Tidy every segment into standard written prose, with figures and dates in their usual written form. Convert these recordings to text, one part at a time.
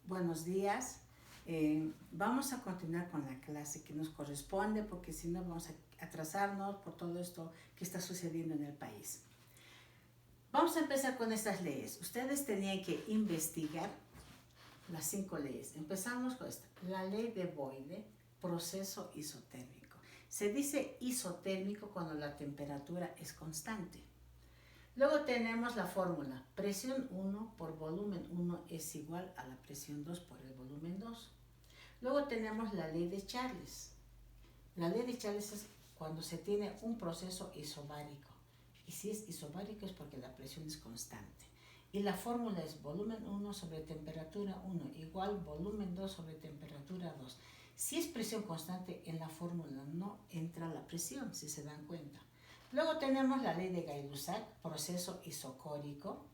Buenos días. Vamos a continuar con la clase que nos corresponde porque si no vamos a atrasarnos por todo esto que está sucediendo en el país. Vamos a empezar con estas leyes. Ustedes tenían que investigar las 5 leyes. Empezamos con esta. La ley de Boyle, proceso isotérmico. Se dice isotérmico cuando la temperatura es constante. Luego tenemos la fórmula, presión 1 por volumen 1 es igual a la presión 2 por el volumen 2. Luego tenemos la ley de Charles. La ley de Charles es cuando se tiene un proceso isobárico. Y si es isobárico es porque la presión es constante. Y la fórmula es volumen 1 sobre temperatura 1 igual volumen 2 sobre temperatura 2. Si es presión constante, en la fórmula no entra la presión, si se dan cuenta. Luego tenemos la ley de Gay-Lussac, proceso isocórico,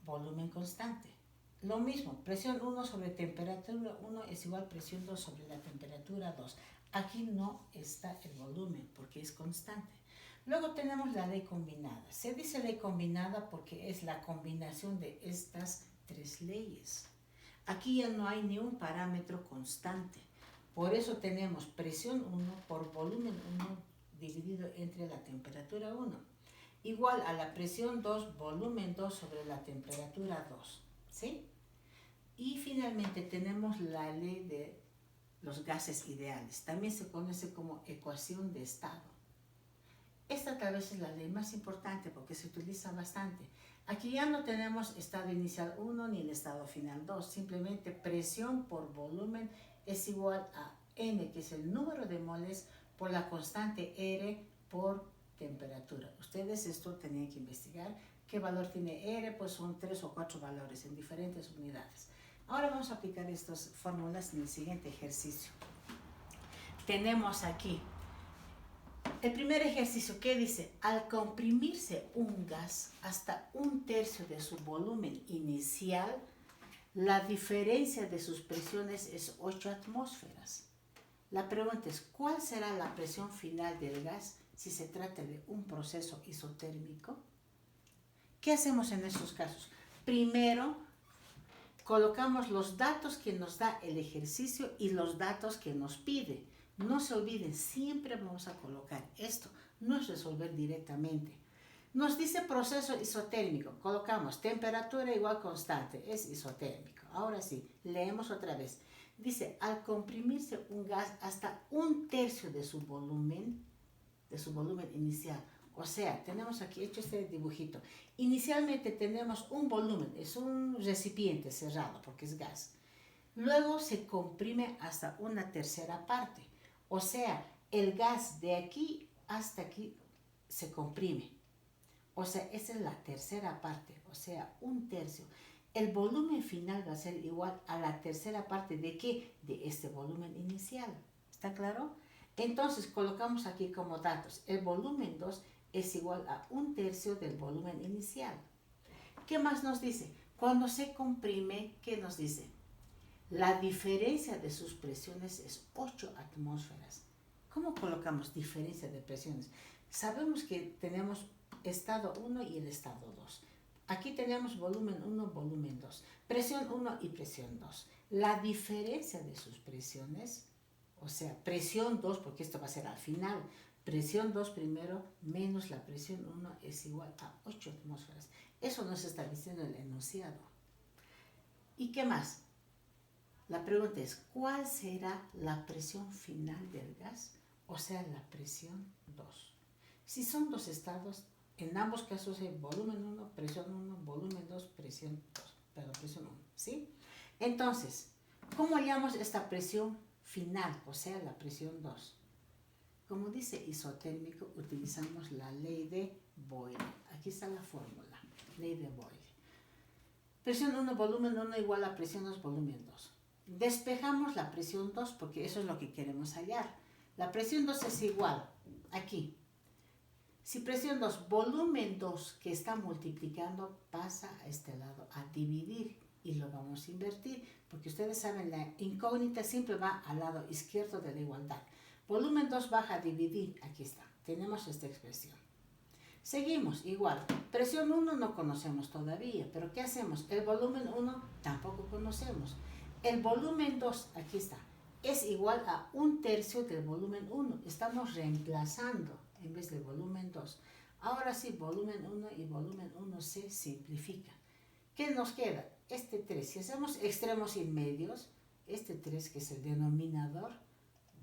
volumen constante. Lo mismo, presión 1 sobre temperatura 1 es igual a presión 2 sobre la temperatura 2. Aquí no está el volumen porque es constante. Luego tenemos la ley combinada. Se dice ley combinada porque es la combinación de estas 3 leyes. Aquí ya no hay ni un parámetro constante. Por eso tenemos presión 1 por volumen 1 dividido entre la temperatura 1, igual a la presión 2, volumen 2 sobre la temperatura 2, ¿sí? Y finalmente tenemos la ley de los gases ideales, también se conoce como ecuación de estado. Esta tal vez es la ley más importante porque se utiliza bastante. Aquí ya no tenemos estado inicial 1 ni el estado final 2, simplemente presión por volumen es igual a N, que es el número de moles, por la constante R por temperatura. Ustedes esto tenían que investigar. ¿Qué valor tiene R? Pues son 3 o 4 valores en diferentes unidades. Ahora vamos a aplicar estas fórmulas en el siguiente ejercicio. Tenemos aquí el primer ejercicio que dice, al comprimirse un gas hasta 1/3 de su volumen inicial, la diferencia de sus presiones es 8 atmósferas. La pregunta es, ¿cuál será la presión final del gas si se trata de un proceso isotérmico? ¿Qué hacemos en estos casos? Primero, colocamos los datos que nos da el ejercicio y los datos que nos pide. No se olviden, siempre vamos a colocar esto, no es resolver directamente. Nos dice proceso isotérmico, colocamos temperatura igual constante, es isotérmico. Ahora sí, leemos otra vez. Dice, al comprimirse un gas hasta 1/3 de su volumen inicial. O sea, tenemos aquí hecho este dibujito. Inicialmente tenemos un volumen, es un recipiente cerrado porque es gas. Luego se comprime hasta 1/3 parte. O sea, el gas de aquí hasta aquí se comprime. O sea, esa es la tercera parte, o sea, 1/3. El volumen final va a ser igual a la tercera parte de ¿qué? De este volumen inicial. ¿Está claro? Entonces colocamos aquí como datos, el volumen 2 es igual a 1/3 del volumen inicial. ¿Qué más nos dice? Cuando se comprime, ¿qué nos dice? La diferencia de sus presiones es 8 atmósferas. ¿Cómo colocamos diferencia de presiones? Sabemos que tenemos estado 1 y el estado 2. Aquí tenemos volumen 1, volumen 2, presión 1 y presión 2. La diferencia de sus presiones, o sea, presión 2, porque esto va a ser al final, presión 2 primero menos la presión 1 es igual a 8 atmósferas. Eso nos está diciendo el enunciado. ¿Y qué más? La pregunta es, ¿cuál será la presión final del gas? O sea, la presión 2. Si son dos estados, en ambos casos hay volumen 1, presión 1, volumen 2, presión 1, ¿sí? Entonces, ¿cómo hallamos esta presión final? O sea, la presión 2. Como dice isotérmico, utilizamos la ley de Boyle. Aquí está la fórmula, ley de Boyle. Presión 1, volumen 1 igual a presión 2, volumen 2. Despejamos la presión 2 porque eso es lo que queremos hallar. La presión 2 es igual, aquí. Si presión 2, volumen 2 que está multiplicando pasa a este lado a dividir y lo vamos a invertir porque ustedes saben la incógnita siempre va al lado izquierdo de la igualdad. Volumen 2 baja a dividir, aquí está, tenemos esta expresión. Seguimos, igual. Presión 1 no conocemos todavía, pero ¿qué hacemos? El volumen 1 tampoco conocemos. El volumen 2, aquí está, es igual a 1/3 del volumen 1. Estamos reemplazando en vez del volumen 2. Ahora sí, volumen 1 y volumen 1 se simplifican. ¿Qué nos queda? Este 3. Si hacemos extremos y medios, este 3, que es el denominador,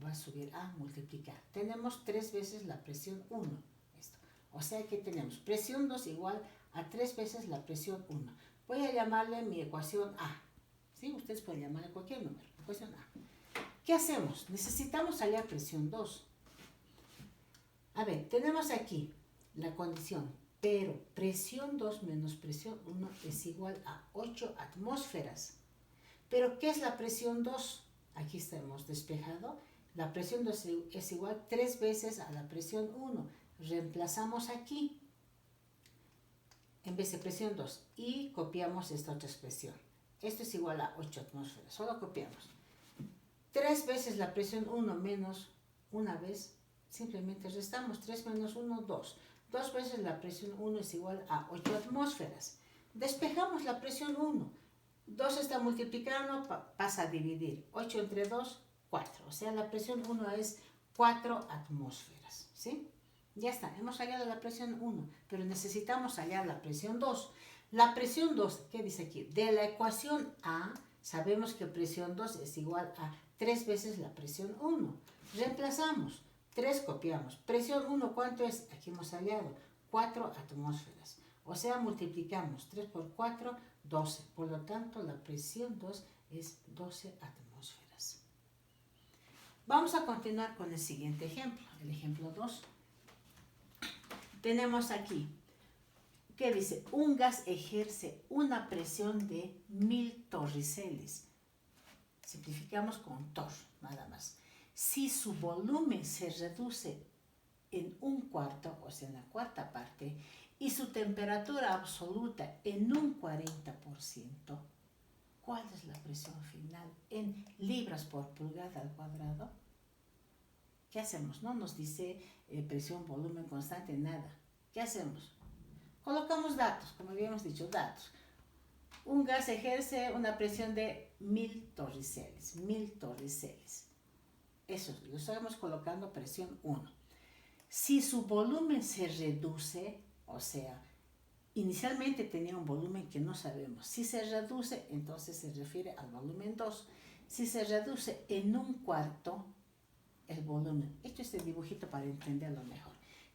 va a subir a multiplicar. Tenemos 3 veces la presión 1. Esto. O sea que tenemos presión 2 igual a 3 veces la presión 1. Voy a llamarle mi ecuación A. ¿Sí? Ustedes pueden llamarle cualquier número. Ecuación A. ¿Qué hacemos? Necesitamos hallar presión 2. A ver, tenemos aquí la condición, pero presión 2 menos presión 1 es igual a 8 atmósferas. ¿Pero qué es la presión 2? Aquí estamos despejado. La presión 2 es igual 3 veces a la presión 1. Reemplazamos aquí en vez de presión 2 y copiamos esta otra expresión. Esto es igual a 8 atmósferas. Solo copiamos. 3 veces la presión 1 menos una vez, simplemente restamos. 3 menos 1, 2. 2 veces la presión 1 es igual a 8 atmósferas. Despejamos la presión 1. 2 está multiplicando, pasa a dividir. 8 entre 2, 4. O sea, la presión 1 es 4 atmósferas. ¿Sí? Ya está, hemos hallado la presión 1, pero necesitamos hallar la presión 2. La presión 2, ¿qué dice aquí? De la ecuación A, sabemos que presión 2 es igual a 3 veces la presión 1. Reemplazamos. 3 copiamos. Presión 1, ¿cuánto es? Aquí hemos hallado 4 atmósferas. O sea, multiplicamos 3 por 4, 12. Por lo tanto, la presión 2 es 12 atmósferas. Vamos a continuar con el siguiente ejemplo, el ejemplo 2. Tenemos aquí, ¿qué dice? Un gas ejerce una presión de 1000 torriceles. Simplificamos con tor, nada más. Si su volumen se reduce en 1/4, o sea, en la cuarta parte, y su temperatura absoluta en un 40%, ¿cuál es la presión final en libras por pulgada al cuadrado? ¿Qué hacemos? No nos dice presión, volumen constante, nada. ¿Qué hacemos? Colocamos datos, como habíamos dicho, datos. Un gas ejerce una presión de 1000 torriceles. 1000 torriceles. Eso, lo estamos colocando presión 1. Si su volumen se reduce, o sea, inicialmente tenía un volumen que no sabemos. Si se reduce, entonces se refiere al volumen 2. Si se reduce en 1/4 el volumen. Esto es el dibujito para entenderlo mejor.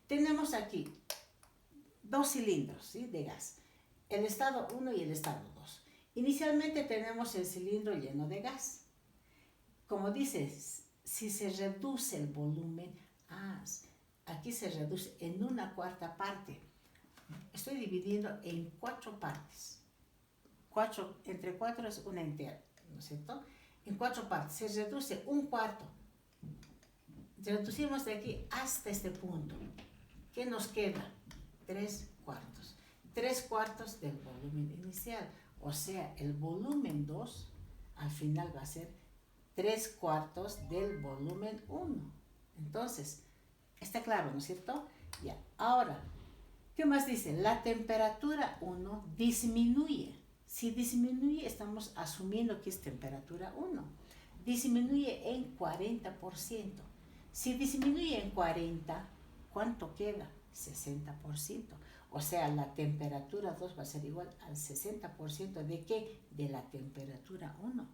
Tenemos aquí 2 cilindros, ¿sí?, de gas. El estado 1 y el estado 2. Inicialmente tenemos el cilindro lleno de gas. Como dices, si se reduce el volumen, aquí se reduce en 1/4 parte. Estoy dividiendo en 4 partes. 4 entre 4 es una entera, ¿no es cierto? En 4 partes. Se reduce 1/4. Reducimos de aquí hasta este punto. ¿Qué nos queda? 3/4. 3/4 del volumen inicial. O sea, el volumen 2 al final va a ser 3/4 del volumen 1. Entonces, está claro, ¿no es cierto? Ya. Ahora, ¿qué más dice? La temperatura 1 disminuye. Si disminuye, estamos asumiendo que es temperatura 1. Disminuye en 40%. Si disminuye en 40, ¿cuánto queda? 60%. O sea, la temperatura 2 va a ser igual al 60%. ¿De qué? De la temperatura 1.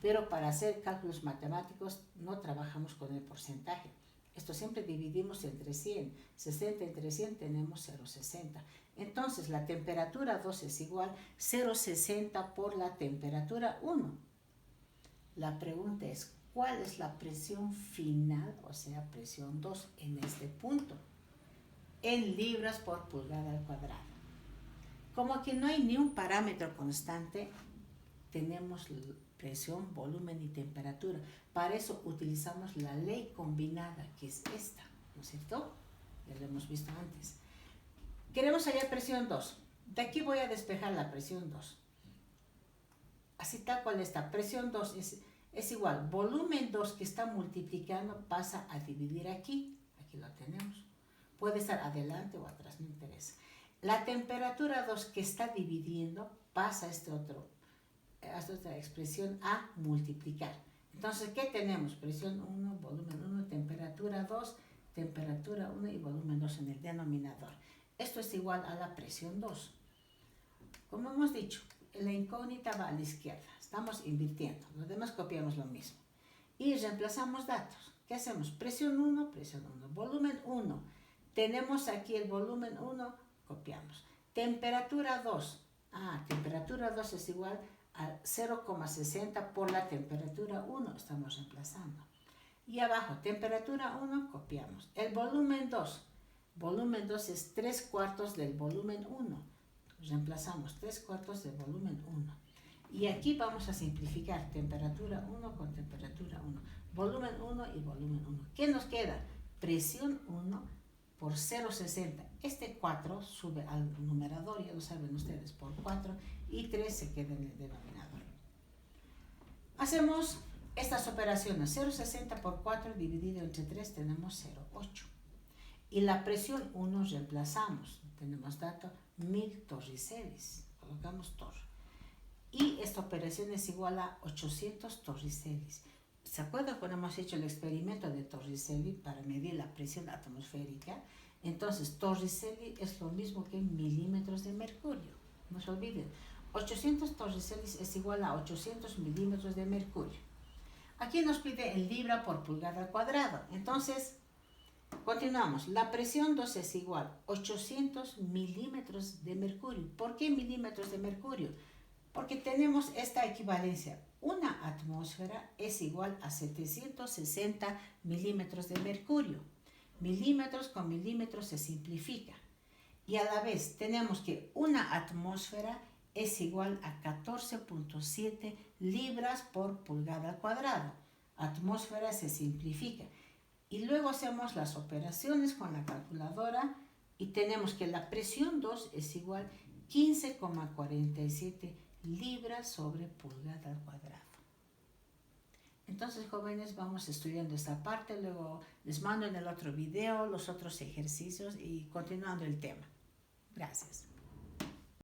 Pero para hacer cálculos matemáticos no trabajamos con el porcentaje. Esto siempre dividimos entre 100. 60 entre 100 tenemos 0,60. Entonces, la temperatura 2 es igual a 0,60 por la temperatura 1. La pregunta es, ¿cuál es la presión final, o sea, presión 2 en este punto? En libras por pulgada al cuadrado. Como aquí no hay ni un parámetro constante, tenemos presión, volumen y temperatura. Para eso utilizamos la ley combinada, que es esta, ¿no es cierto? Ya lo hemos visto antes. Queremos hallar presión 2. De aquí voy a despejar la presión 2. Así tal cual está. Presión 2 es igual. Volumen 2 que está multiplicando pasa a dividir aquí. Aquí lo tenemos. Puede estar adelante o atrás, no interesa. La temperatura 2 que está dividiendo pasa a esta otra expresión a multiplicar. Entonces, ¿qué tenemos? Presión 1, volumen 1, temperatura 2, temperatura 1 y volumen 2 en el denominador. Esto es igual a la presión 2. Como hemos dicho, la incógnita va a la izquierda. Estamos invirtiendo. Los demás copiamos lo mismo. Y reemplazamos datos. ¿Qué hacemos? Presión 1, volumen 1. Tenemos aquí el volumen 1, copiamos. Temperatura 2. Temperatura 2 es igual a 0,60 por la temperatura 1. Estamos reemplazando. Y abajo, temperatura 1, copiamos. El volumen 2. Volumen 2 es 3/4 del volumen 1. Reemplazamos 3/4 del volumen 1. Y aquí vamos a simplificar temperatura 1 con temperatura 1. Volumen 1 y volumen 1. ¿Qué nos queda? Presión 1 por 0,60. Este 4 sube al numerador, ya lo saben ustedes, por 4. Y 3 se queda en el denominador. Hacemos estas operaciones. 0,60 por 4 dividido entre 3 tenemos 0,8. Y la presión 1 reemplazamos. Tenemos dato 1000 torricelis. Colocamos tor. Y esta operación es igual a 800 torricelis. ¿Se acuerdan cuando hemos hecho el experimento de Torricelli para medir la presión atmosférica? Entonces, Torricelli es lo mismo que milímetros de mercurio. No se olviden. 800 torricelis es igual a 800 milímetros de mercurio. Aquí nos pide en libra por pulgada al cuadrado. Entonces, continuamos. La presión 2 es igual a 800 milímetros de mercurio. ¿Por qué milímetros de mercurio? Porque tenemos esta equivalencia. Una atmósfera es igual a 760 milímetros de mercurio. Milímetros con milímetros se simplifica. Y a la vez tenemos que una atmósfera es igual a 14.7 libras por pulgada al cuadrado. Atmósfera se simplifica. Y luego hacemos las operaciones con la calculadora y tenemos que la presión 2 es igual a 15,47 libras sobre pulgada al cuadrado. Entonces, jóvenes, vamos estudiando esta parte, luego les mando en el otro video los otros ejercicios y continuando el tema. Gracias.